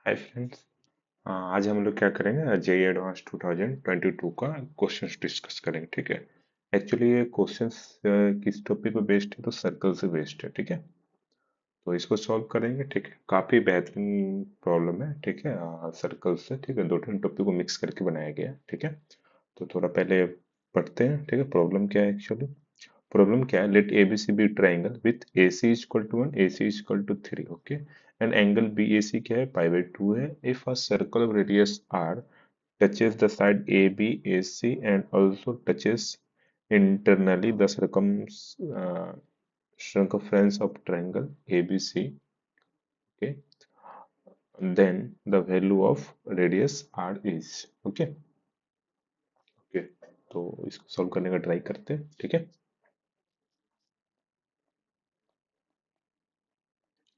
Hi friends. आज हम लोग क्या करेंगे, जेई एडवांस 2022 का क्वेश्चंस डिस्कस करेंगे। ठीक है। एक्चुअली ये क्वेश्चंस किस टॉपिक पे बेस्ड है, तो सर्कल से बेस्ड है। ठीक है। तो इसको सॉल्व करेंगे। ठीक है, काफी बेहतरीन प्रॉब्लम है। ठीक है, सर्कल से। ठीक है, दो तीन टॉपिक को मिक्स करके बनाया गया है। ठीक है। तो थोड़ा पहले पढ़ते हैं। ठीक है, प्रॉब्लम क्या है एक्चुअली। प्रॉब्लम क्या है, let ABC be triangle with AC equal to 1, AC equal to 3। Okay. And angle BAC क्या है, पाई/2 है। If a circle of radius R touches the side ABAC and also touches internally the uh, circumference of triangle ABC, okay, then the value of radius R is okay। Okay, तो इसको solve करने का try करते हैं। ठीक है।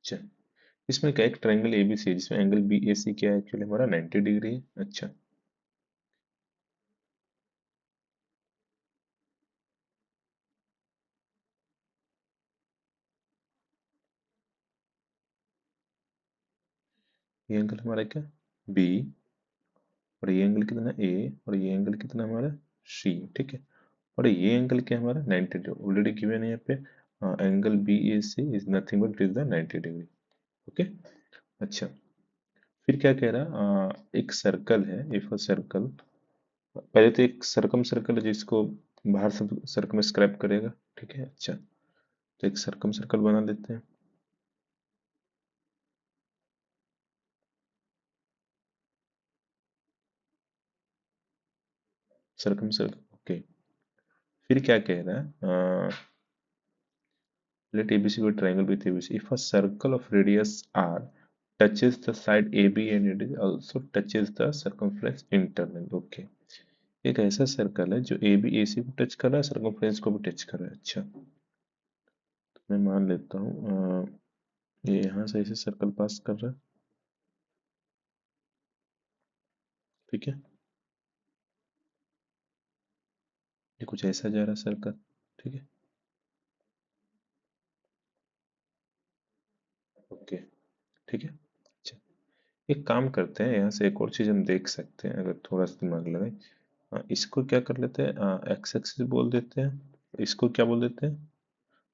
अच्छा, इसमें क्या, एक ट्रायंगल ABC है जिसमें एंगल BAC क्या है, एक्चुअली हमारा 90 डिग्री है। अच्छा, ये एंगल हमारा क्या, B, और ये एंगल कितना A, और ये एंगल कितना हमारा C। ठीक है। और ये एंगल क्या है हमारा 90 डिग्री, ऑलरेडी गिवन है यहाँ पे। Angle BAC is nothing but is the 90 degree. Okay. अच्छा, फिर क्या कह रहा, एक सर्कल है, इफ अ सर्कल, पहले तो एक सरकम सर्कल है जिसको बाहर से सर्कल में स्क्रैप करेगा। ठीक है। अच्छा, तो एक सरकम सर्कल बना लेते हैं। सरकम सर्कल, ओके। फिर क्या कह रहा है, let ABC be a triangle with ABC. If a circle of radius R touches the side AB and it also touches the circumference internal. Okay. एक ऐसा सर्कल है जो AB AC को टच कर रहा है, सर्कमफ्रेंस को भी टच कर रहा है। अच्छा, तो मैं मान लेता हूँ ये यहाँ से ऐसे सर्कल पास कर रहा है। ठीक है, ये कुछ ऐसा जा रहा है सर्कल। ठीक है। ओके। ठीक है। अच्छा, एक काम करते हैं, यहाँ से एक और चीज हम देख सकते हैं अगर थोड़ा सा दिमाग लगाए। इसको क्या कर लेते हैं, एक्स एक्सिस बोल देते हैं। इसको क्या बोल देते हैं,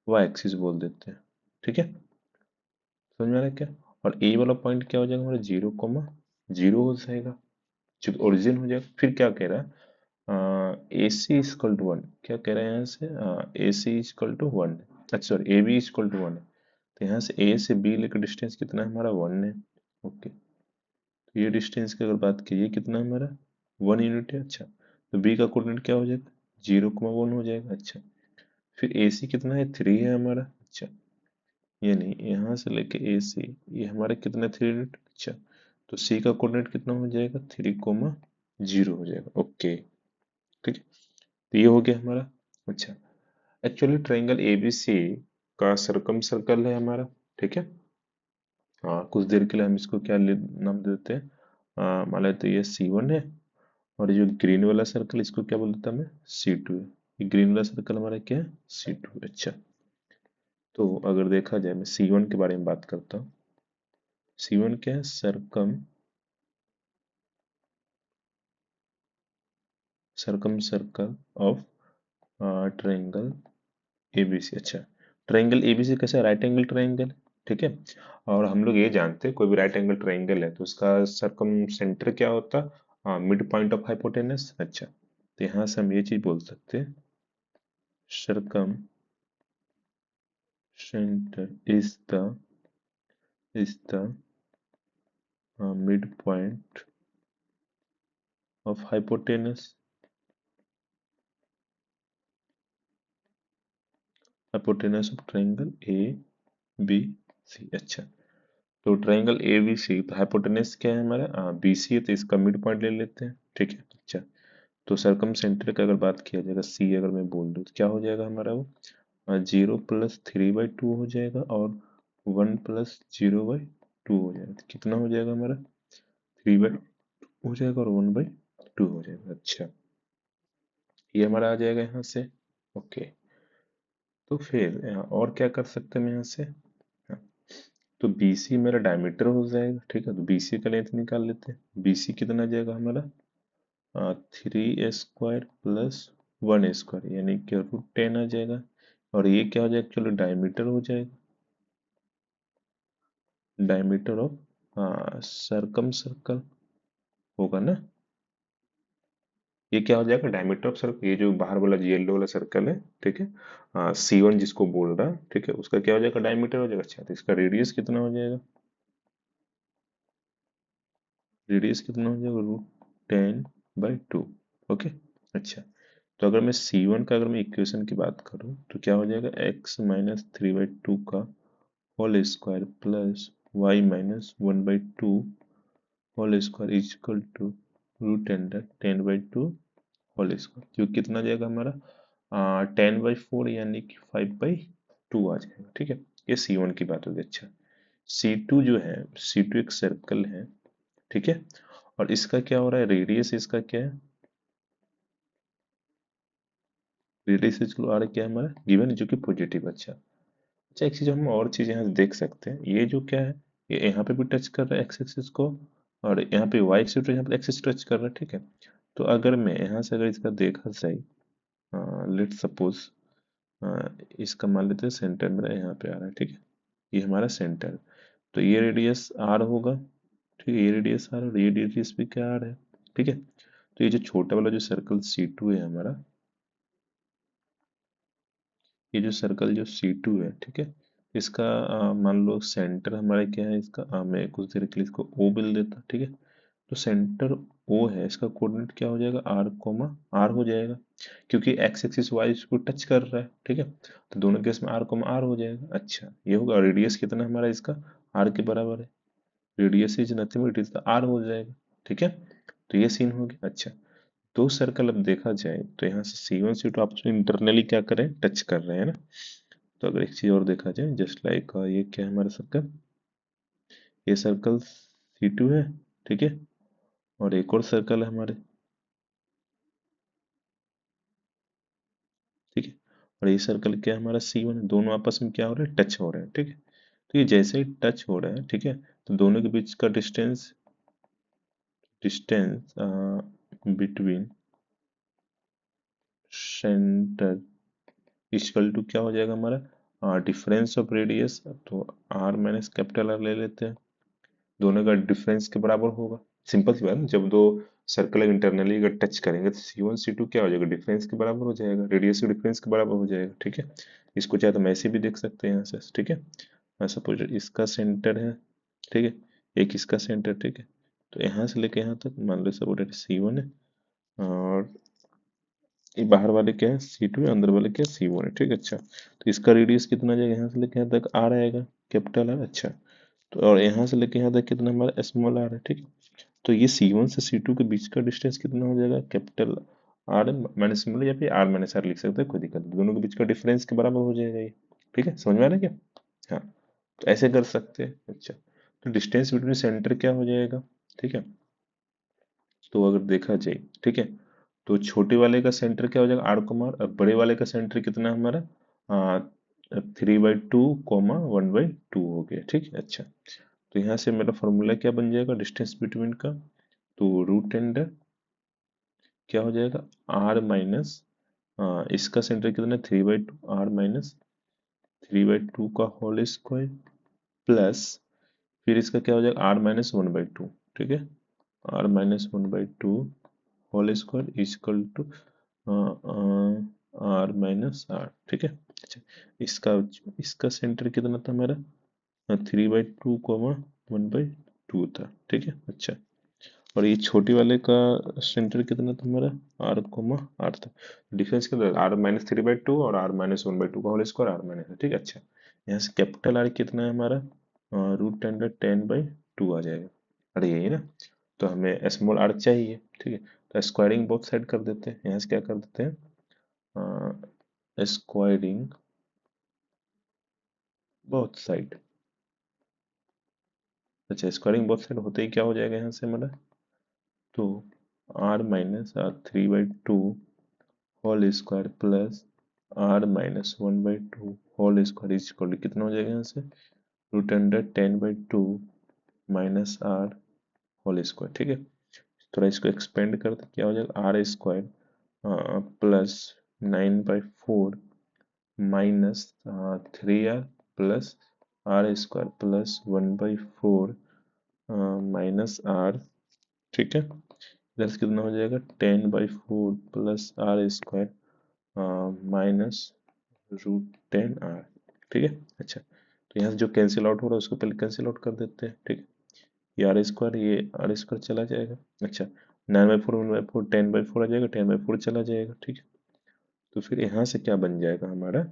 वाई एक्सिस बोल देते हैं। ठीक है, समझ में आ रहा है क्या। और ए वाला पॉइंट क्या हो जाएगा हमारा, 0,0 हो जाएगा, जो ओरिजिन हो जाएगा। फिर क्या कह रहा है, ए सी इजकल टू 1, क्या कह रहा है यहाँ से, ए सी इजकल टू 1, अच्छा sorry A B is equal to 1 है। तो यहाँ से ए से बी लेकर डिस्टेंस कितना है हमारा, 1 है। ओके, तो ये डिस्टेंस की अगर बात की, ये कितना है हमारा, 1 यूनिट है। अच्छा, तो बी का कोऑर्डिनेट क्या हो जाएगा, 0,1 हो जाएगा। अच्छा, फिर ए सी कितना है, 3 है हमारा। अच्छा, यानी यहाँ से लेके ए सी, ये हमारा कितना, 3 यूनिट। अच्छा, तो सी का कोऑर्डिनेट कितना हो जाएगा, 3,0 हो जाएगा। ओके, ठीक है। तो ये हो गया हमारा। अच्छा, एक्चुअली ट्रायंगल एबीसी का सरकम सर्कल है हमारा। ठीक है। हाँ, कुछ देर के लिए हम इसको क्या नाम दे देते हैं, मान लेते हैं ये C1 है। और जो ग्रीन वाला सर्कल, इसको क्या बोल देता हूँ मैं, C2 है। ये ग्रीन वाला सर्कल हमारा क्या है, C2। अच्छा, तो अगर देखा जाए, मैं C1 के बारे में बात करता हूँ। C1 क्या है, सरकम सरकम सर्कल ऑफ ट्रायंगल एबीसी। अच्छा, ट्रायंगल एबीसी कैसा, राइट एंगल ट्रायंगल। ठीक है। और हम लोग ये जानते हैं, कोई भी राइट एंगल ट्रायंगल है तो उसका सरकम सेंटर क्या होता है, मिड पॉइंट ऑफ हाइपोटेनस। अच्छा, तो यहाँ से हम ये चीज बोल सकते हैं, circumcentre is the mid point of hypotenuse of triangle A B C. अच्छा, तो ट्रायंगल ए बी सी, तो हाइपोटेनस क्या है हमारा, बी सी है, तो इसका मिड पॉइंट ले लेते हैं। ठीक है। अच्छा, तो सरकम सेंटर की अगर बात किया जाएगा, सी अगर मैं बोल दूँ तो क्या हो जाएगा हमारा वो, 0+3/2 हो जाएगा, और 1+0/2 हो जाएगा। तो कितना हो जाएगा हमारा, 3/2 हो जाएगा, और 1/2 हो जाएगा। अच्छा, ये हमारा आ जाएगा यहाँ से। ओके, तो फिर यहाँ और क्या कर सकते हैं हम यहाँ से, हाँ, तो BC मेरा डायमीटर हो जाएगा, ठीक है। तो BC का लेंथ निकाल लेते हैं। BC कितना आ जाएगा हमारा, 3 स्क्वायर प्लस 1 स्क्वायर, यानी कि √10 आ जाएगा। और ये क्या हो जाएगा, चलो डायमीटर हो जाएगा, डायमीटर ऑफ सरकम सर्कल होगा ना। ये क्या हो जाएगा, डायमीटर ऑफ सर्कल, ये जो बाहर वाला येलो वाला सर्कल है, ठीक है, C1 जिसको बोल रहा है, ठीक है, उसका क्या हो जाएगा, डायमीटर हो जाएगा। अच्छा, तो इसका रेडियस कितना हो जाएगा, रेडियस कितना हो जाएगा, √10/2। ओके। अच्छा, तो अगर मैं C1 का, अगर मैं इक्वेशन की बात करूं तो क्या हो जाएगा, x-3/2 का whole square plus y-1/2 whole square is equal to √10/2 whole square, जो कितना जाएगा हमारा 10/4, यानी कि 5/2 आ जाएगा, ठीक है। ये C1 की बात होगी। अच्छा, C2 जो है, C2 एक सर्कल है, ठीक है। और इसका क्या हो रहा है, रेडियस इसका क्या है, रेडियस चलो आ रहा है क्या है हमारा गिवन, जो कि पॉजिटिव। अच्छा, अच्छा, एक चीज हम और चीज यहाँ से देख सकते हैं, ये जो क्या है, ये यहाँ पे भी टच कर रहा है एक्स एक्सिस को, और यहाँ पे वाई एक्सिस, यहाँ पे एक्सिस टच कर रहा है, ठीक है। तो अगर मैं यहाँ से अगर इसका देखा जाए, लेट सपोज इसका मान लेते हैं सेंटर मेरा यहाँ पे आ रहा है, ठीक है, ये हमारा सेंटर। तो ये रेडियस आर होगा, ठीक है, ये रेडियस आर और ये रेडियस भी क्या आर है, ठीक है। तो ये जो छोटा वाला जो सर्कल C2 है हमारा, ये जो सर्कल जो C2 है, ठीक है, इसका मान लो सेंटर हमारा क्या है, इसका मैं कुछ देर के लिए इसको O बिल देता, ठीक है। तो सेंटर O है, इसका कोऑर्डिनेट क्या हो जाएगा, R, हो जाएगा, क्योंकि एक्स एक्सिस वाई इसको टच कर रहा है, ठीक है। तो दोनों केस में R, हो जाएगा। अच्छा, ये होगा, रेडियस कितना हमारा इसका, R के बराबर है, radius is nothing but is R हो जाएगा, ठीक है। तो ये सीन हो गया। अच्छा, दो सर्कल अब देखा जाए तो यहाँ से C1 C2 आपस में इंटरनली क्या कर रहे हैं, टच कर रहे हैं ना। तो अगर एक चीज और देखा जाए, जस्ट लाइक ये क्या है हमारा सर्कल, ये सर्कल C2 है, ठीक है। और एक और सर्कल है हमारे, ठीक है। और ये सर्कल क्या है हमारा C1 है, दोनों आपस में क्या हो रहे हैं, टच हो रहे हैं, ठीक है। तो ये जैसे ही टच हो रहा है, ठीक है, तो दोनों के बीच का distance, distance between centre equal to क्या हो जाएगा हमारा, डिफरेंस ऑफ रेडियस। तो R-R ले लेते हैं, दोनों का डिफरेंस के बराबर होगा। सिंपल सी बात है, जब दो सर्कल इंटरनली अगर टच करेंगे तो C1 C2 क्या हो जाएगा, डिफरेंस के बराबर हो जाएगा, रेडियस के डिफरेंस के बराबर हो जाएगा, ठीक है। इसको चाहे तो मैं ऐसे भी देख सकते हैं यहाँ से, ठीक है। सपोज इसका सेंटर है, ठीक है, एक इसका सेंटर, ठीक है। तो यहाँ से लेके यहाँ तक मान लो सपोज C1 है, और ये बाहर वाले क्या है, C2 है, अंदर वाले क्या है, C1 है, ठीक है। अच्छा, तो इसका रेडियस कितना जाएगा, यहाँ से लेके यहाँ तक R आएगा, कैपिटल R। अच्छा, तो और यहाँ से लेके यहाँ तक कितना हमारा स्मॉल R है, ठीक है। तो ये C1 से C2 के बीच का डिस्टेंस कितना हो जाएगा, कैपिटल R माइनस स्मॉल, या फिर R-R लिख सकते हैं, कोई दिक्कत नहीं, दोनों के बीच का डिफरेंस के बराबर हो जाएगा ये, ठीक है। समझ में आ रहा है क्या, हाँ। तो ऐसे कर सकते हैं। अच्छा, तो डिस्टेंस बिटवीन सेंटर क्या हो जाएगा, ठीक है। तो अगर देखा जाए, ठीक है, तो छोटे वाले का सेंटर क्या हो जाएगा, R, और बड़े वाले का सेंटर कितना है हमारा, 3/2, 1/2 हो गया, ठीक है। अच्छा, तो यहाँ से मेरा फॉर्मूला क्या बन जाएगा डिस्टेंस बिटवीन का, तो √10 क्या हो जाएगा, R माइनस, इसका सेंटर कितना है, 3/2, R-3/2 का होल स्क्वायर प्लस, फिर इसका क्या हो जाएगा, R-1/2, ठीक है, R-1/2 whole square is equal to R-R, ठीक है। अच्छा, इसका इसका सेंटर कितना था मेरा, 3/2, 1/2 था, ठीक है। अच्छा, और ये छोटी वाले का सेंटर कितना था हमारा, R, था। डिफरेंस कितना, R-3/2 और R-1/2 का होल स्क्वायर, R-, ठीक है। अच्छा, यहाँ से कैपिटल R कितना है हमारा, √10/10/2 आ जाएगा, अरे यही ना। तो हमें स्मॉल r चाहिए, ठीक है। तो स्क्वायरिंग बोथ साइड कर देते हैं, यहाँ से क्या कर देते हैं, स्क्वायरिंग बोथ साइड। अच्छा, स्क्वायरिंग बोथ साइड होते ही क्या हो जाएगा यहाँ से हमारा, तो R-3/2 whole square plus R-1/2 whole square is equal to कितना हो जाएगा यहाँ से, root under 10/2 minus R whole square. ठीक है, थोड़ा इसको एक्सपेंड करते क्या हो जाएगा, R square plus 9/4 minus 3r plus R square plus 1/4 minus R. ठीक है, इधर से कितना हो जाएगा, 10/4 plus R square minus √10r। ठीक है, अच्छा तो यहाँ से जो कैंसिल आउट हो रहा है उसको पहले कैंसिल आउट कर देते हैं। ठीक है, ये आर स्क्वायर, ये आर स्क्वायर चला जाएगा। अच्छा 9/4 1/4 10/4 आ जाएगा, 10/4 चला जाएगा। ठीक है, तो फिर यहाँ से क्या बन जाएगा हमारा,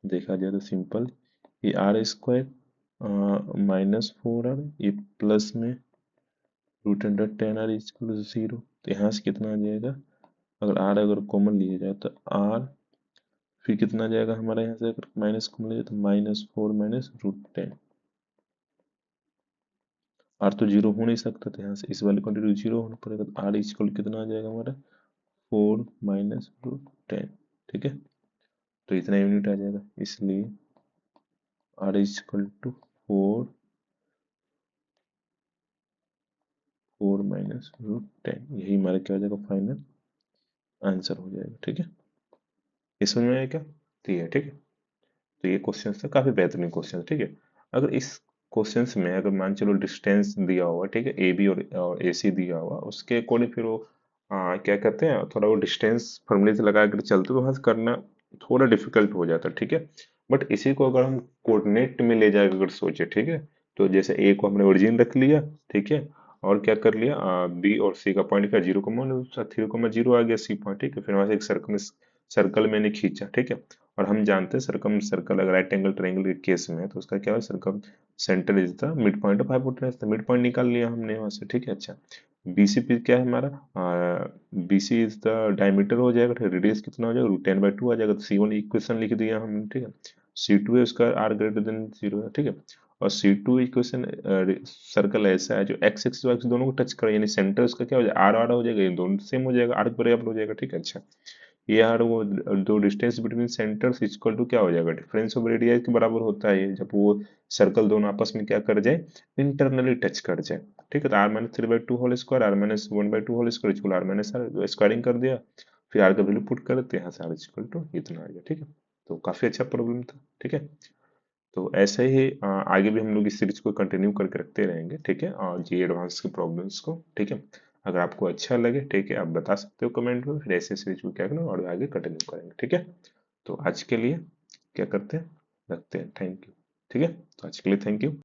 देखा जाए तो सिंपल, ये आर स्क्वायर माइनस 4r, ये प्लस में √10r इक्वल टू 0। तो यहाँ से कितना आ जाएगा, अगर आर अगर कॉमन लिया जाए तो आर, फिर कितना आ जाएगा हमारा, यहाँ से अगर माइनस कॉमन लिया तो -4 माइनस √10। आर तो जीरो हो नहीं सकता, तो यहाँ से इस वाले क्वांटिटी जीरो होना पड़ेगा, तो आर इक्वल कितना आ जाएगा हमारा, 4 माइनस √10। ठीक है, तो इतना यूनिट आ जाएगा, इसलिए आर इक्वल टू 4 माइनस √10, यही हमारा क्या हो जाएगा, फाइनल आंसर हो जाएगा। ठीक है, ये समझ में आया क्या, तो ये ठीक है। तो ये क्वेश्चन था, काफी बेहतरीन क्वेश्चन। ठीक है, अगर इस क्वेश्चंस में अगर मान चलो डिस्टेंस दिया हुआ, ठीक है, ए बी और ए सी दिया हुआ, उसके अकॉर्डिंग फिर वो क्या कहते हैं, थोड़ा वो डिस्टेंस फॉर्मूले से लगा कर चलते तो वहां से करना थोड़ा डिफिकल्ट हो जाता है। ठीक है, बट इसी को अगर हम कोऑर्डिनेट में ले जाकर अगर सोचे, ठीक है, तो जैसे ए को हमने ओरिजिन रख लिया, ठीक है, और क्या कर लिया, बी और सी का पॉइंट का 0,0 आ गया सी पॉइंट। ठीक है, फिर वहां से एक सर्कल मैंने खींचा। ठीक है, और हम जानते हैं सर्कम सर्कल अगर राइट एंगल ट्रायंगल के केस में है तो उसका क्या है, circum centre is the mid point of hypotenuse, तो मिड पॉइंट निकाल लिया हमने वहां से। ठीक है, अच्छा बीसी पे क्या है हमारा, बीसी इज द डायमीटर हो जाएगा, रेडियस कितना हो जाएगा, √10/2 आ जाएगा, तो सी वन इक्वेशन लिख दिया हमने। ठीक है, सी टू है उसका आर ग्रेटर देन 0 है। ठीक है, और सी टू इक्वेशन, सर्कल ऐसा है जो एक्स एक्स वाई दोनों को टच करे, यानी सेंटर उसका क्या हो जाएगा, आर आर हो जाएगा, ये दोनों सेम हो जाएगा, आर बराबर हो जाएगा। ठीक है, अच्छा ये यार वो दो distance between centres equal to क्या हो जाएगा, डिफरेंस ऑफ रेडियस के बराबर होता है ये, जब वो सर्कल दोनों आपस में क्या कर जाए, इंटरनली टच कर जाए। ठीक है, तो r-3/2 whole square, r-1/2 whole square equal r-r squaring कर दिया, फिर r का वैल्यू पुट कर देते हैं, यहाँ से r इक्वल टू इतना आ गया। ठीक है, तो काफी अच्छा प्रॉब्लम था। ठीक है, तो ऐसे ही आगे भी हम लोग इस सीरीज को कंटिन्यू करके रखते रहेंगे। ठीक है, और जी एडवांस की प्रॉब्लम्स को। ठीक है, अगर आपको अच्छा लगे, ठीक है, आप बता सकते हो कमेंट में, फिर ऐसे सीरीज को क्या करें और आगे कंटिन्यू करेंगे। ठीक है, तो आज के लिए क्या करते हैं, रखते हैं, थैंक यू। ठीक है, तो आज के लिए थैंक यू।